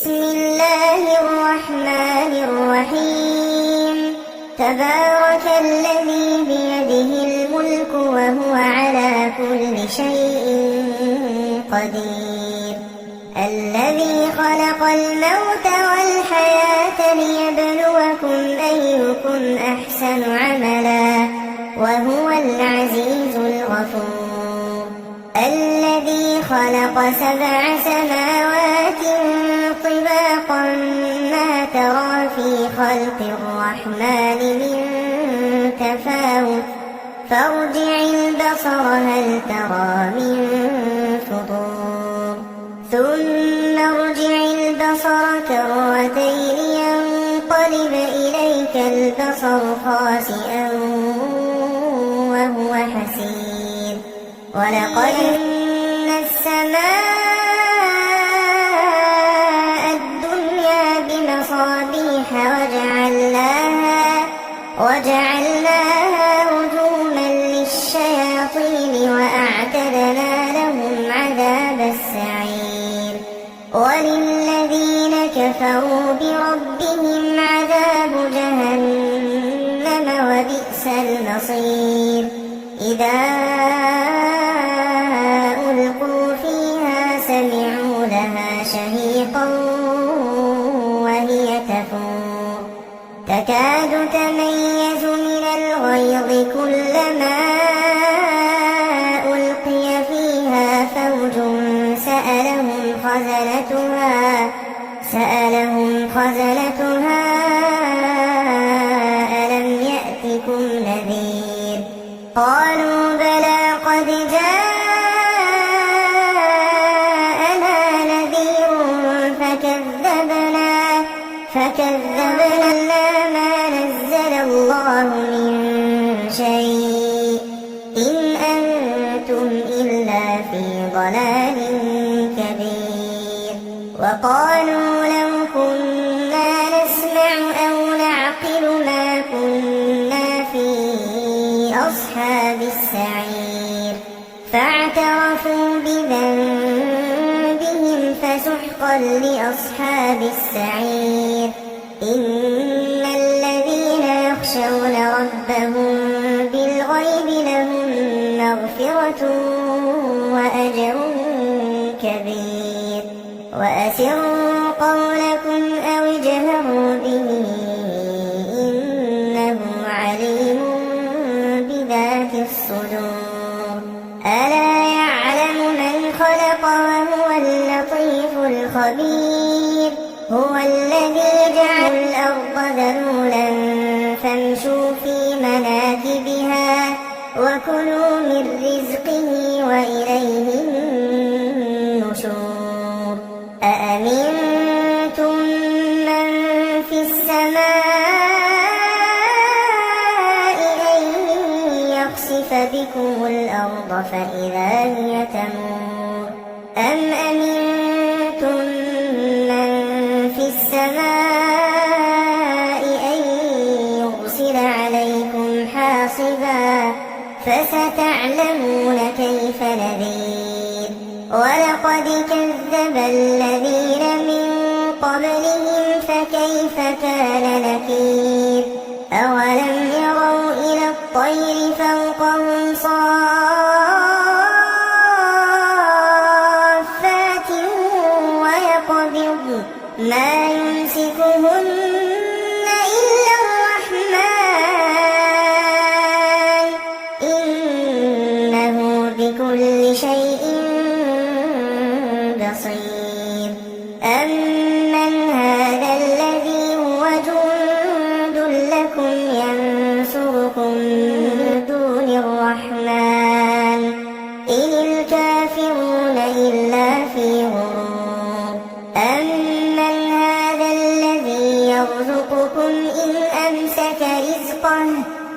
بسم الله الرحمن الرحيم. تبارك الذي بيده الملك وهو على كل شيء قدير. الذي خلق الموت والحياة ليبلوكم أيكم أحسن عملا وهو العزيز الغفور. الذي خلق 7 سماوات طباقا ما ترى في خلق الرحمن من تفاوت فارجع البصر هل ترى من فطور ثم ارجع البصر كرتين ينقلب إليك البصر خاسئا وهو حسير. ولقد زينا السماء الدنيا بمصابيح وجعلناها رجوما للشياطين وأعتدنا لهم عذاب السعير. وللذين كفروا بربهم عذاب جهنم وبئس المصير. إذا ألقوا فيها سمعوا لها شهيقا وهي تفور تكاد تميز من الغيظ كلما ألقي فيها فوج سألهم خزنتها ألم يأتكم نذير قالوا بلى قد جاءنا نذير فكذبنا ما نزل الله من شيء إن أنتم إلا في ضلال كبير. وقالوا لو كنا نسمع أو نعقل ما كنا في أصحاب السعير فاعترفوا بذنبهم فسحقا لأصحاب السعير. إن الذين يخشون ربهم بالغيب لهم مغفرة وأجر كبير. وأسروا قولكم أو اجهروا به إنه عليم بذات الصدور. ألا يعلم من خلق وهو اللطيف الخبير. هو الذي جعل الأرض ذلولا فامشوا في مناكبها وكلوا من رزقه وإليه النشور. أأمنتم من في السماء أن يخسف بكم الأرض فإذا هي تمور أم أمنتم من في السماء أن يرسل عليكم حاصبا فستعلمون كيف نذير. ولقد كذب الذين من قبلهم فكيف كان نكير. أولم يروا إلى الطير فوقهم صافات ويقبضن ما يمسكهن إلا الرحمن إنه بكل شيء بصير. أمن هذا الذي هو جند لكم ينصركم من دون الرحمن إن الكافرون إلا في غرور. أمن هذا الذي يرزقكم إن أمسك رزقه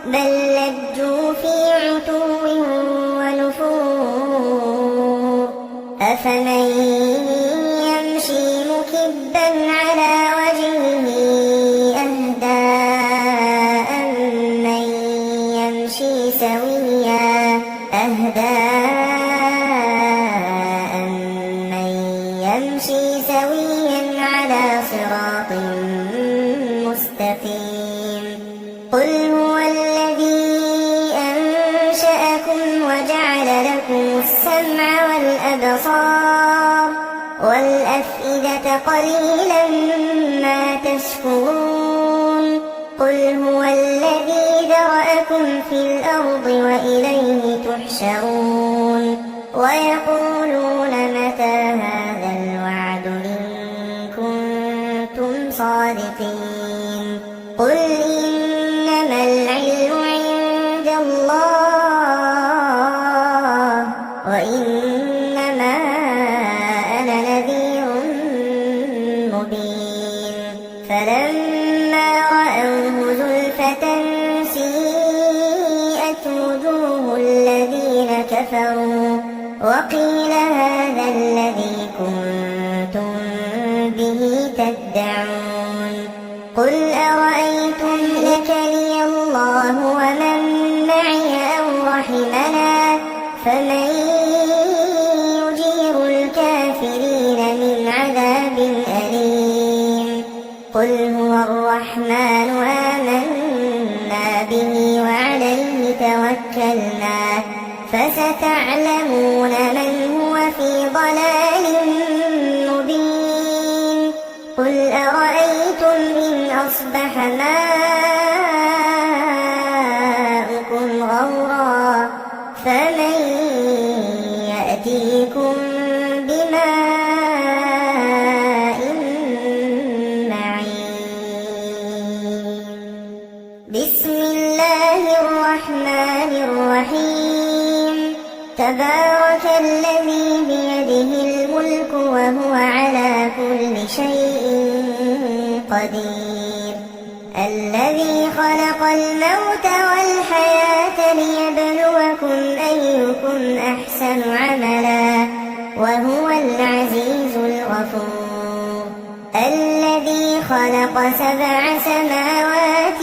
بل لجوا في عتو ونفور. أفمن يمشي مكبا على وجهه أهدى أمن يمشي سويا على الأبصار والأفئدة قليلا ما تشكرون قل هو الذي ذرأكم في الأرض وإليه تحشرون ويقولون متى هذا الوعد إن كنتم صادقين قل إنما العلم عند الله وإنما أنا نذير مبين فلما رأوه زلفة سيئت وجوه الذين كفروا وقيل هذا الذي كنتم به تدعون قل أرأيتم لكني الله ومن معي أو رحمنا فمن يجير الكافرين من عذاب أليم قل هو الرحمن آمنا به وعليه توكلنا فستعلمون من هو في ضلال مبين قل أرأيتم إن أصبح ماؤكم غورا فمن يأتيكم بماء معين بسم الله الرحمن الرحيم تبارك الذي بيده الملك وهو على كل شيء قدير الذي خلق الموت والحياة ليبلوكم أيكم أحسن عملا وهو العزيز الغفور الذي خلق 7 سماوات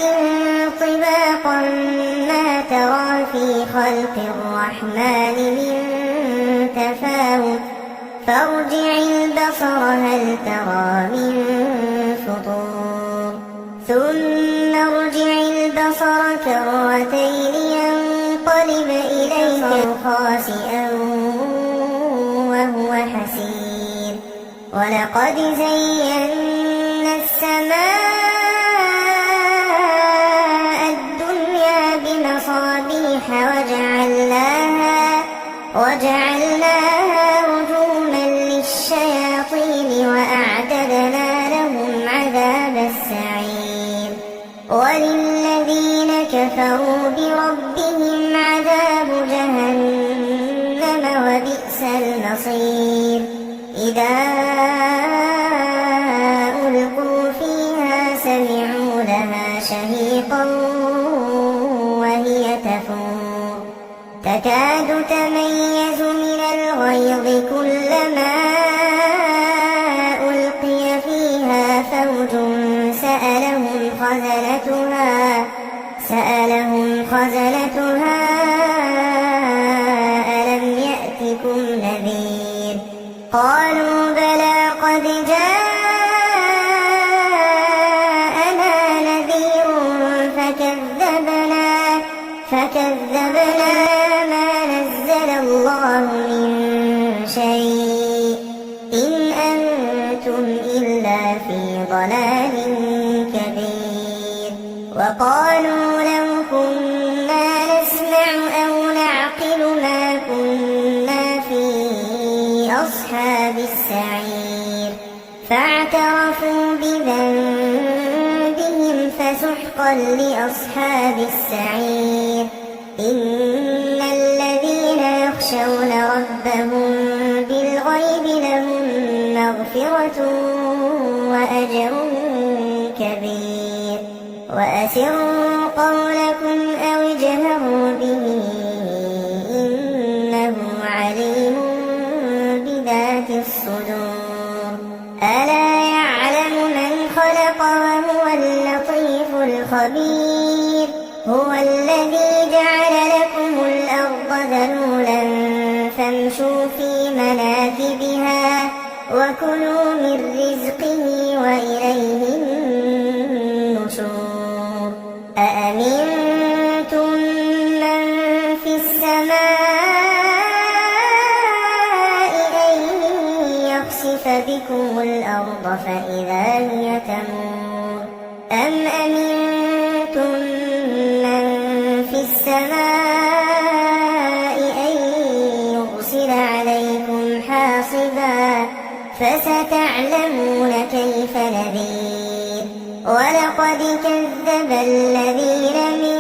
طباقا ما ترى في خلق الرحمن من تفاوت فارجع البصر هل ترى من فطور ثم ارجع البصر كرتين ينقلب إليك خاسئا وهو حسير ولقد زينا السماء الدنيا بمصابيح وجعلناها رجوما للشياطين وأعتدنا لهم عذاب السعير وللذين كفروا بربهم عذاب جهنم وبئس المصير إذا ألقوا فيها سمعوا لها شهيقا وهي تفور تكاد تميز من الغيظ كلما ألقي فيها فوج سألهم خزنتها ألم يأتكم نذير قالوا بلى قد جاءنا نذير فكذبنا ما نزل الله من شيء إن أنتم إلا في ضلال كبير وقالوا لو كنا نسمع أو نعقل ما كنا في أصحاب السعير فاعترفوا بذنبهم فسحقا لأصحاب السعير إن الذين يخشون ربهم بالغيب لهم مغفرة وأجر كبير وأسروا قولكم أو اجهروا به إنه عليم بذات الصدور ألا يعلم من خلق وهو اللطيف الخبير هو الذي جعل لكم الأرض ذلولا فامشوا في مناكبها وكلوا من رزقه وإليه النشور أأمنتم من في السماء الأرض فإذا هي تمور أم أمنتم من في السماء أن يرسل عليكم حاصبا فستعلمون كيف نذير ولقد كذب الذين من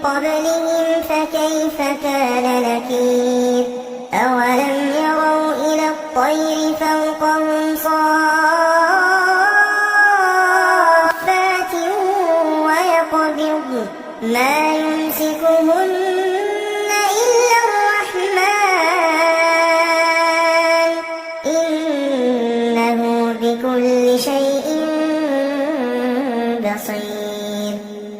قبلهم فكيف كان نكير أولم يروا إلى الطير فوقهم صافات ويقبضن ما يمسكهن إلا الرحمن إنه بكل شيء بصير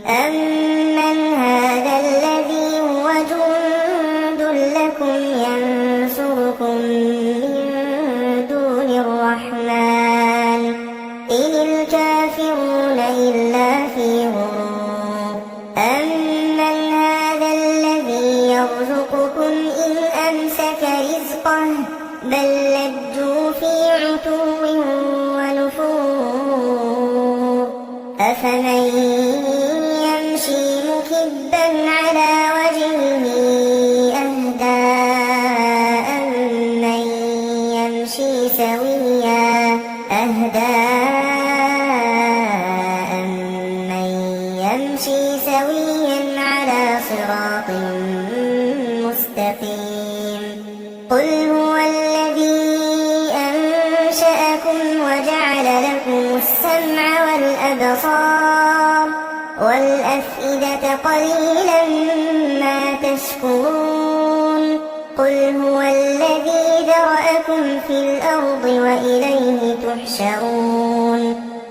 أمن هذا الذي هو جند لكم ينصركم من دون الرحمن إن الكافرون إلا في غرور أمن هذا الذي يرزقكم إن أمسك رزقه بل لجوا في عتو ونفور أفمن يمشي مكبا على وجهه أهدى أمن يمشي سويا على صراط مستقيم قل هو الذي أنشأكم وجعل لكم السمع والأبصار والأفئدة قليلا ما تشكرون قل هو الذي ذرأكم في الأرض وإليه تحشرون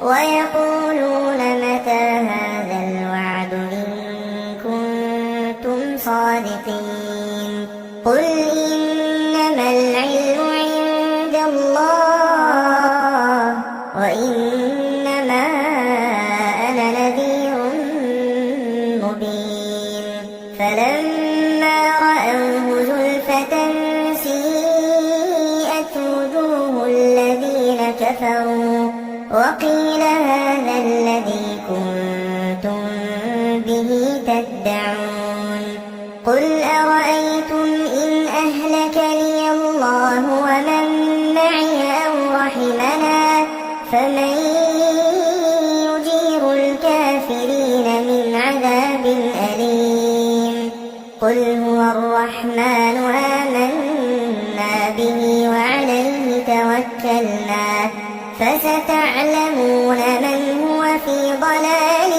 ويقولون متى هذا الوعد إن كنتم صادقين قل إنما العلم عند الله وإنما أنا نذير مبين فلما رأوه زلفة سيئت وجوه الذين كفروا وقيل هذا الذي كنتم به تدعون قل أرأيتم إن أهلكني الله ومن معي أو رحمنا فمن يجير الكافرين من عذاب أليم قل هو الرحمن آمنا به وعليه توكلنا فستعلمون من هو في ضلال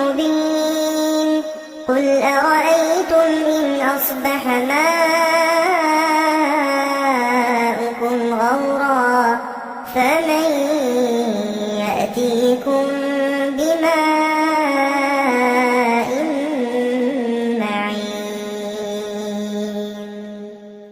مبين قل أرأيتم إن أصبح ماؤكم غورا فمن يأتيكم بماء معين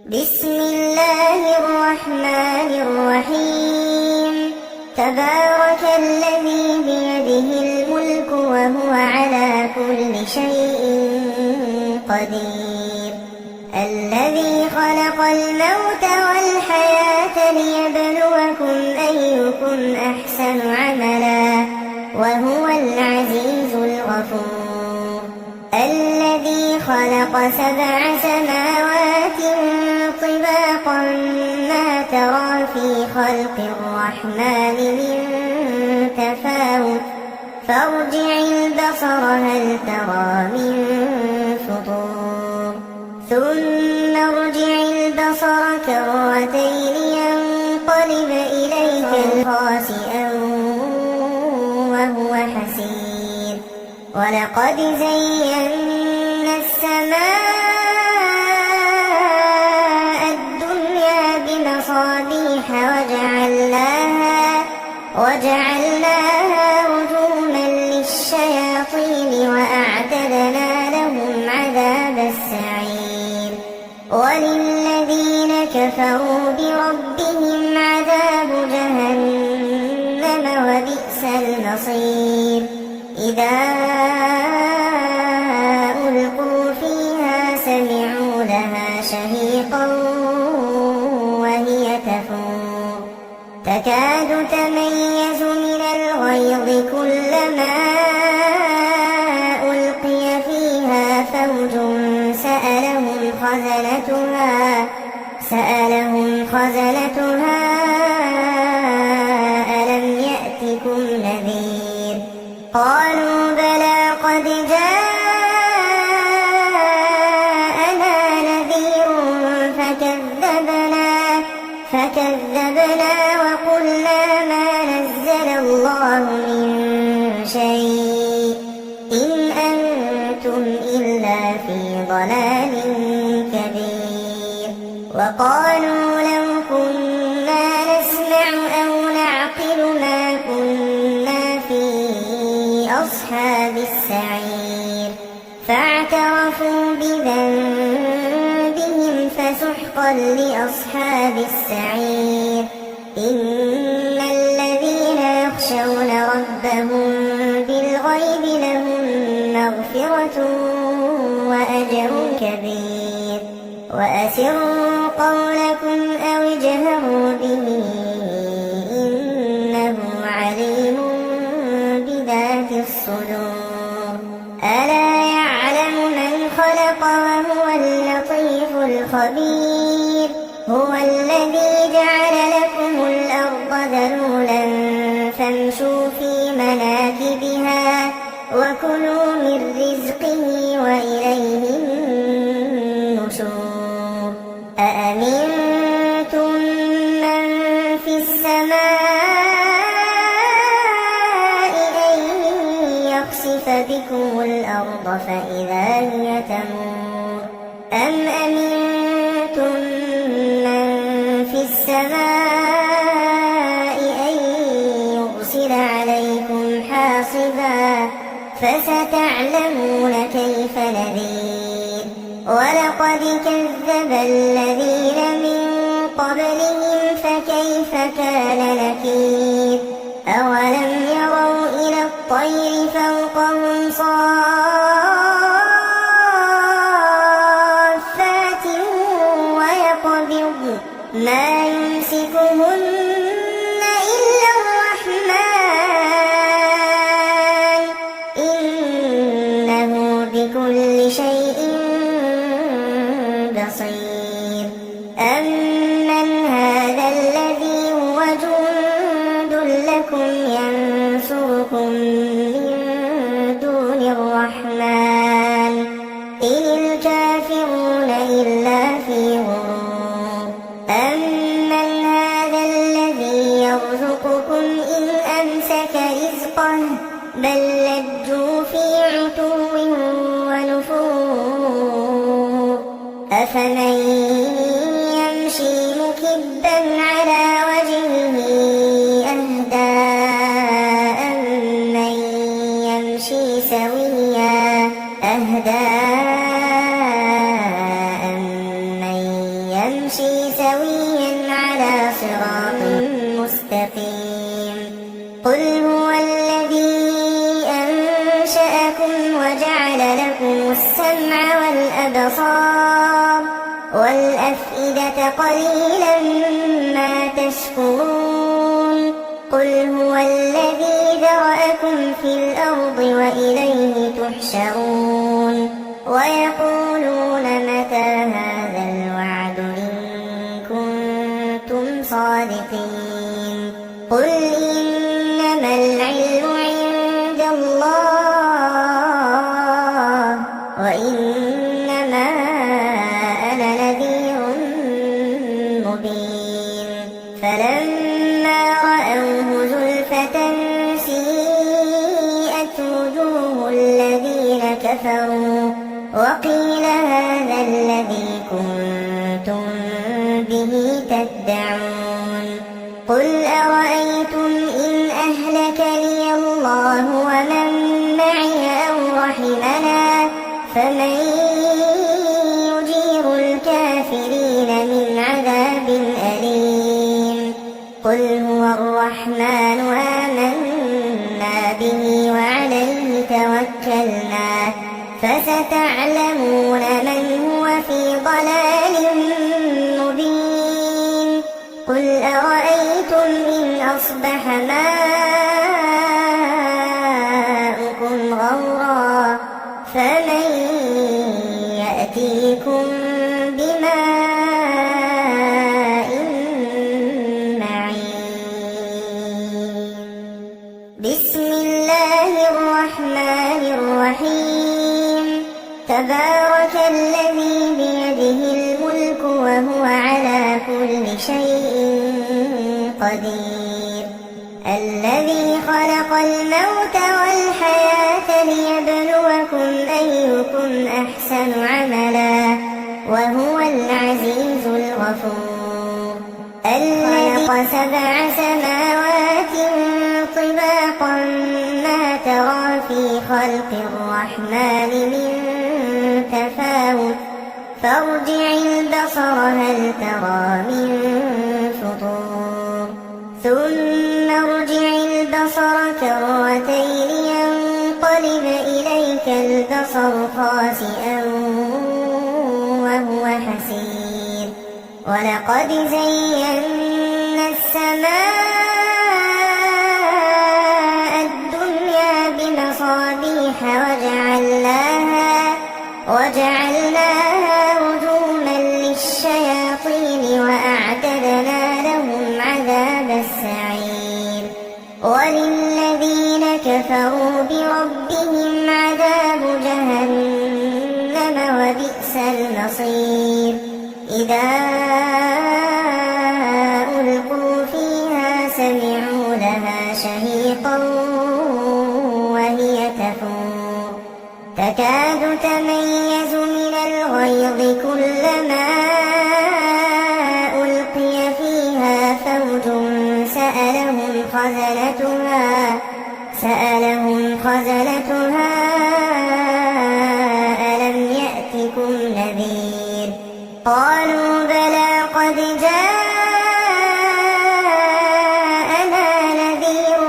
بسم الله الرحمن الرحيم تبارك الذي بيده الملك وهو على كل شيء قدير الذي خلق الموت والحياة ليبلوكم أيكم أحسن عملا وهو العزيز الغفور الذي خلق 7 سماوات طباقا ما ترى في خلق الرحمن من تفاوت فارجع البصر هل ترى من فطور ثم ارجع البصر كرتين ينقلب إليك خاسئا وهو حسير ولقد زينا السماء الدنيا بمصابيح وجعلناها رجوما للشياطين وأعتدنا لهم عذاب السعير وللذين كفروا بربهم عذاب جهنم وبئس المصير إذا ألقوا فيها سمعوا لها شهيقا وهي تفور تكاد وتميز من الغيظ كلما ألقي فيها فوج سألهم خزنتها ألم يأتكم نذير قالوا بلى قد جاءنا نذير فكذبنا وقلنا ما نزل الله من شيء إن أنتم إلا في ضلال كبير وقالوا لو كنا نسمع أو نعقل ما كنا في أصحاب السعير فاعترفوا بذنبهم فسحقا لأصحاب السعير إن الذين يخشون ربهم بالغيب لهم مغفرة وأجر كبير وأسروا قولكم أو اجهروا به إنه عليم بذات الصدور ألا يعلم من خلق وهو اللطيف الخبير هو الذي جعل لكم الأرض ذلولا فامشوا في مناكبها وكلوا من رزقه وإليه النشور أأمنتم من في السماء أن يخسف بكم الأرض فإذا هي تمور أم أمنتم من في السماء أن يرسل عليكم حاصبا فستعلمون كيف نذير ولقد كذب الذين من قبلهم فكيف كان نكير أولم يروا إلى الطير فوقهم صافات ويقبضن ما يمسكهن إلا الرحمن إنه بكل شيء بصير أمن هذا الذي هو جند لكم ينصركم من دون الرحمن إن الكافرون إلا في غرور أمن هذا الذي يرزقكم إن أمسك رزقه بل لجوا في عتو ونفور أفمن يمشي مكبا على وجهه أهدى أمن يمشي سويا على صراط مستقيم قل هو الذي أنشأكم وجعل لكم السمع والأبصار والأفئدة قليلا ما تشكرون قل هو الذي ذرأكم في الأرض وإليه تحشرون ويقولون متى هذا الوعد إن كنتم صادقين قل إنما العلم عند الله وإنما أنا نذير مبين فلما رأوه زلفة سيئت وجوه الذين كفروا وقيل هذا الذي كنتم به تدعون قل أرأيتم إن أهلكني الله ومن معي أو رحمنا فمن يجير الكافرين من عذاب أليم قل هو الرحمن آمنا به وعليه توكلنا فستعلمون من هو في ضلال مبين قل أرأيتم إن أصبح سماؤكم غورا فمن يأتيكم بماء معين بسم الله الرحمن الرحيم تبارك الذي بيده الملك وهو على كل شيء قدير الذي خلق الموت والحياة ليبلوكم أيكم أحسن عملا وهو العزيز الغفور الذي خلق 7 سماوات طباقا ما ترى في خلق الرحمن من تفاوت فارجع البصر هل ترى من فطور ثم ارجع البصر كرتين ينقلب إليك البصر خاسئا وهو حسير ولقد زينا السماء الدنيا بمصابيح وجعلناها رجوما للشياطين وأعتدنا لهم عذاب السعير وللذين كفروا بربهم عذاب جهنم وبئس المصير إذا ألقوا فيها سمعوا لها شهيقا وهي تفور تكاد تميز من الغيظ كلما ألقي فيها فوج سألهم خزنتها ألم يأتكم نذير قالوا بلى قد جاءنا نذير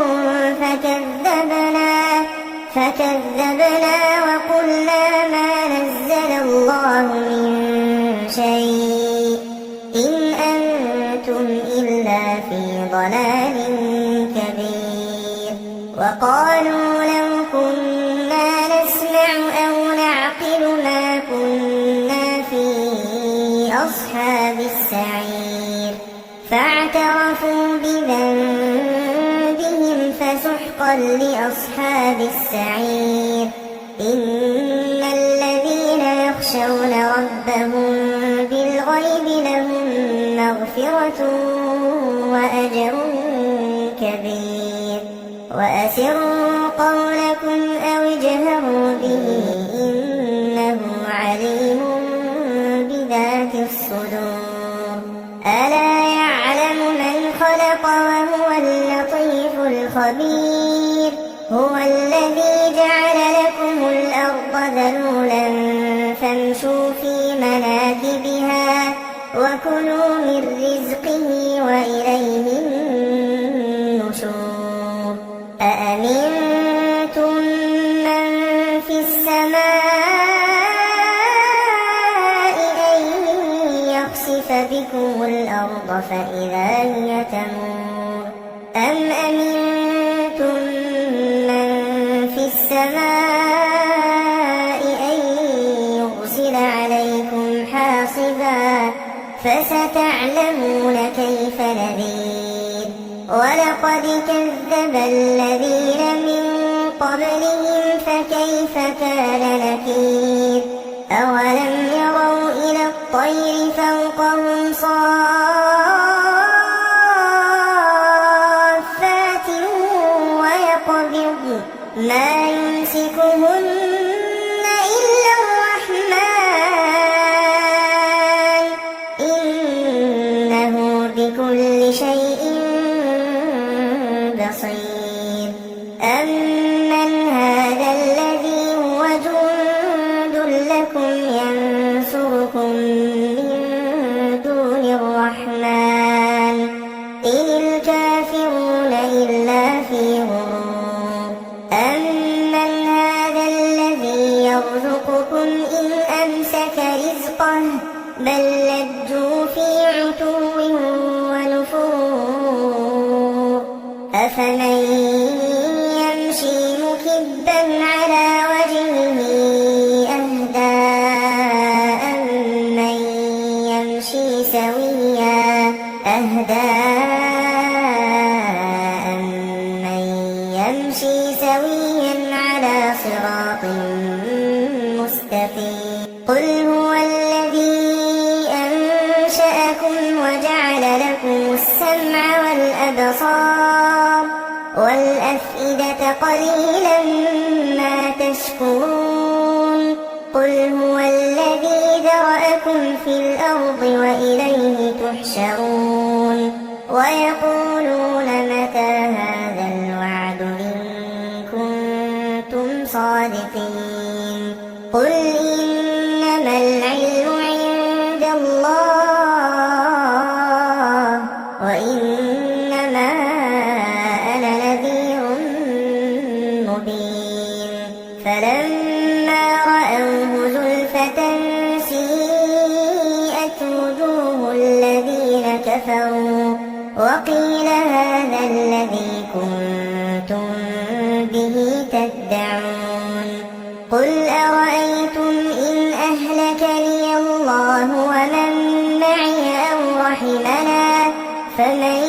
فكذبنا وقلنا ما نزل الله من شيء إن أنتم إلا في ضلال كبير وقالوا لو كنا نسمع أو نعقل ما كنا في أصحاب السعير فاعترفوا بذنبهم فسحقا لأصحاب السعير إن الذين يخشون ربهم بالغيب لهم مغفرة وأجر كبير وأسروا قولكم أو اجهروا به إنه عليم بذات الصدور ألا يعلم من خلق وهو اللطيف الخبير هو الذي جعل لكم الأرض ذلولا فامشوا في مناكبها وكلوا من رزقه وإليه النشور أأمنتم من في السماء أن يخسف بكم الأرض فإذا هي تمور أم أمنتم من في السماء أن يرسل عليكم حاصبا فستعلمون كيف نذير ولقد كذب الذين من قبلهم فكيف كان نكير أولم يروا إلى الطير فوقهم صافات ويقبضن ما يمسكهن إلا الرحمن إنه بكل شيء بصير أمن هذا الذي هو جند لكم ينصركم من دون الرحمن إن الكافرون إلا في غرور أمن هذا الذي يرزقكم إن أمسك رزقه بل لجوا في عتو ونفور أفمن يمشي مكبا على وجهه أهدى أمن يمشي سويا على صراط مستقيم قل هو الذي أنشأكم وجعل لكم السمع والأبصار والأفئدة قليلا ما تشكرون قل هو الذي ذرأكم في الأرض وإليه تحشرون ويقولون متى هذا الوعد إن كنتم صادقين قل إنما العلم عند الله وإنما أنا نذير مبين فلما رأوه زلفة سيئت وجوه الذين كفروا وقيل هذا الذي كنتم به تدعون قل أرأيتم إن أهلكني الله ومن معي أو رحمنا فمن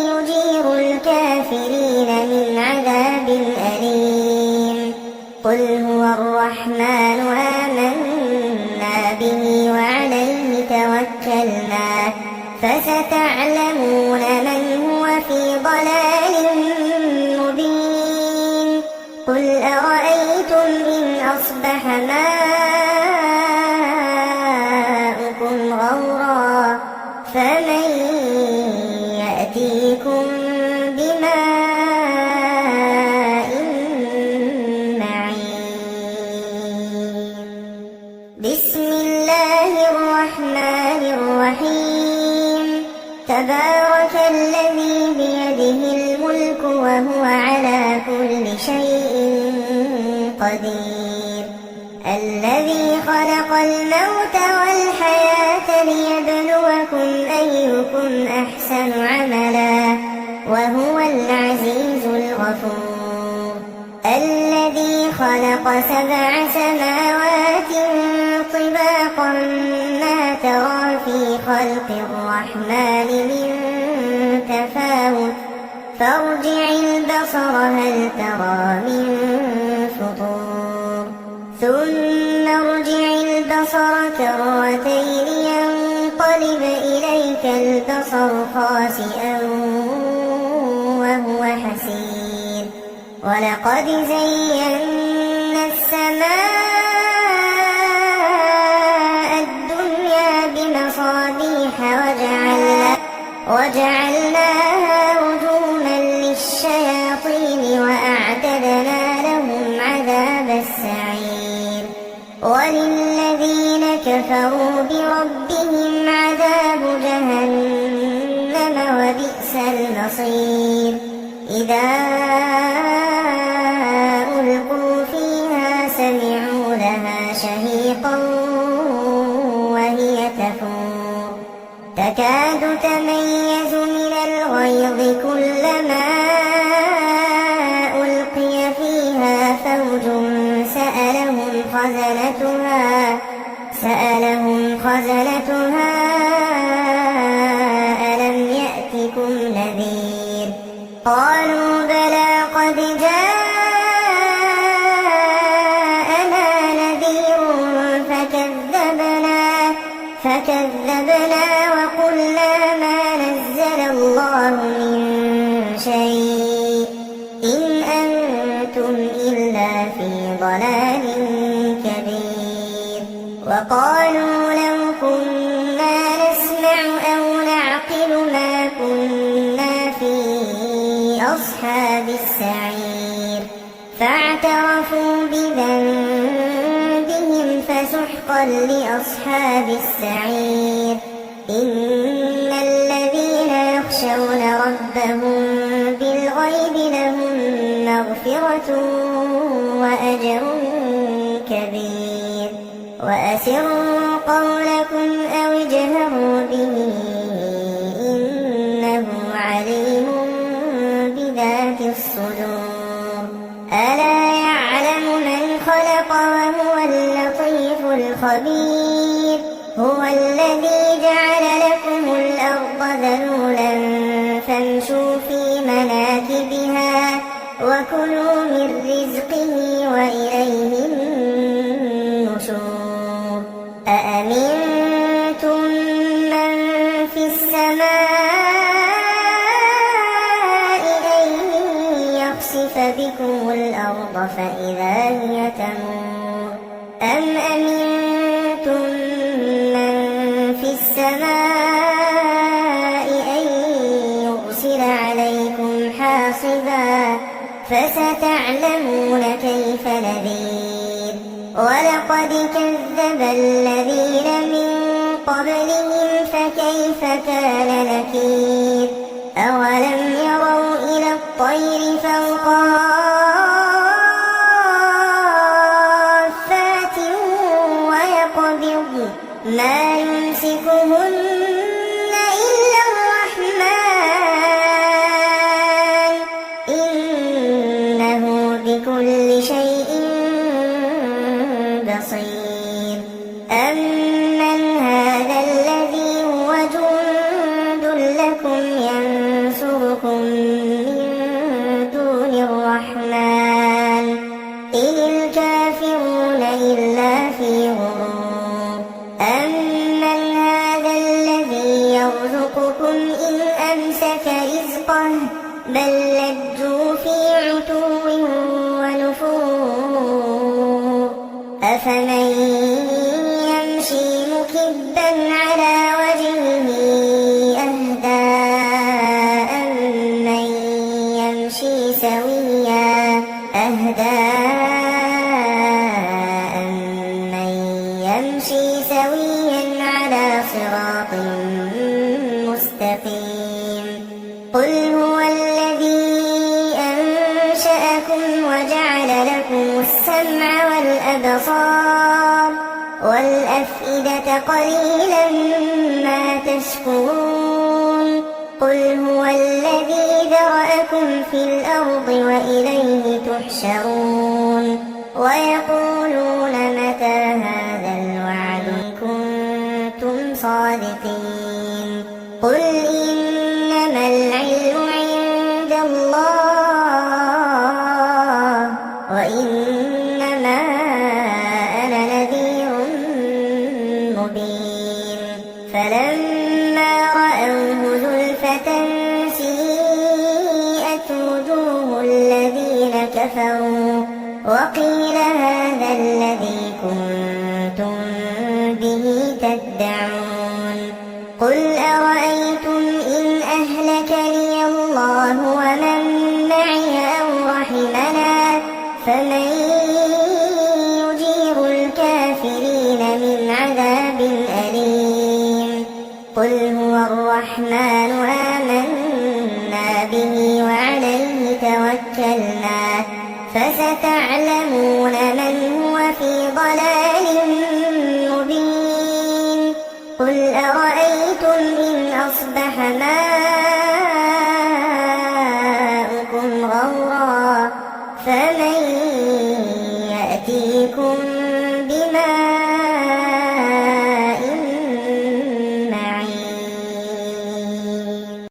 يجير الكافرين من عذاب أليم قل هو الرحمن آمنا به وعليه توكلنا فستعلمون من هو في ضلال مبين قل أرأيتم إن أصبح ماؤكم غورا فمن يأتيكم بماء معين بسم الله الرحمن الرحيم تبارك الذي بيده الملك وهو على كل شيء قدير الذي خلق الموت والحياة ليبلوكم أيكم أحسن عملا وهو العزيز الغفور الذي خلق 7 سماوات طباقا ما ترى في خلق الرحمن من تفاوت فارجع البصر هل ترى من فطور ثم ارجع البصر كرتين ينقلب إليك البصر خاسئا وهو حسير ولقد زينا السماء الدنيا بمصابيح وجعلناها رجوما للشياطين وأعتدنا لهم عذاب السعير وللذين كفروا بربهم عذاب جهنم وبئس المصير إذا ألقوا فيها سمعوا لها شهيقا وهي تفور تكاد تميز من الغيظ كلما ألقي فيها فوج سألهم خزنتها ألم يأتكم نذير قالوا بلى قد جاءنا نذير فكذبنا وقلنا ما نزل الله من شيء إن أنتم إلا في ضلال كبير وقالوا لو كنا نسمع أو نعقل ما كنا في أصحاب السعير فاعترفوا بذنبهم فسحقا لأصحاب السعير إن الذين يخشون ربهم بالغيب لهم مغفرة وأجر كبير وأسروا قولكم أو اجهروا به إنه عليم الصدور ألا يعلم من خلق وهو اللطيف الخبير هو الذي جعل لكم الأرض ذلولا فامشوا في مناكبها وكلوا من رزقه وإليه النشور أأمنتم من في السماء أن يخسف بكم الأرض فإذا هي تمور أم أمنتم من في السماء أن يرسل عليكم حاصبا فستعلمون كيف نذير ولقد كذب الذين من قبلهم فكيف كان نكير أولم يروا إلى الطير صافات ويقبض ما يمسكهن إلا الرحمن إنه بكل شيء بصير أمن هذا الذي هو جند لكم ينصركم من دون الرحمن إن الكافرون إلا في غرور أمن هذا الذي يرزقكم إن أمسك رزقه بل لجوا في عتو ونفور أفمن يمشي مكبا على وجهه أهدى أمن يمشي سويا على صراط مستقيم قل هو الذي أنشأكم وجعل لكم السمع والأبصار والأفئدة قليلا ما تشكرون قل هو الذي ذرأكم في الأرض وإليه تحشرون ويقولون متى هذا الوعد إن كنتم صادقين قل إنما العلم عند الله وإنما أنا نذير مبين فلما رأوه زلفة سيئت وجوه الذين كفروا وقيل هذا الذي كنتم به تدعون قل أرأيتم إن أهلكني الله ومن معي أو رحمنا فمن يجير الكافرين من عذاب أليم قل هو الرحمن آمنا به وعليه توكلنا فستعلمون من هو في ضلال مبين قل أرأيتم إن أصبح ماؤكم غورا فمن يأتيكم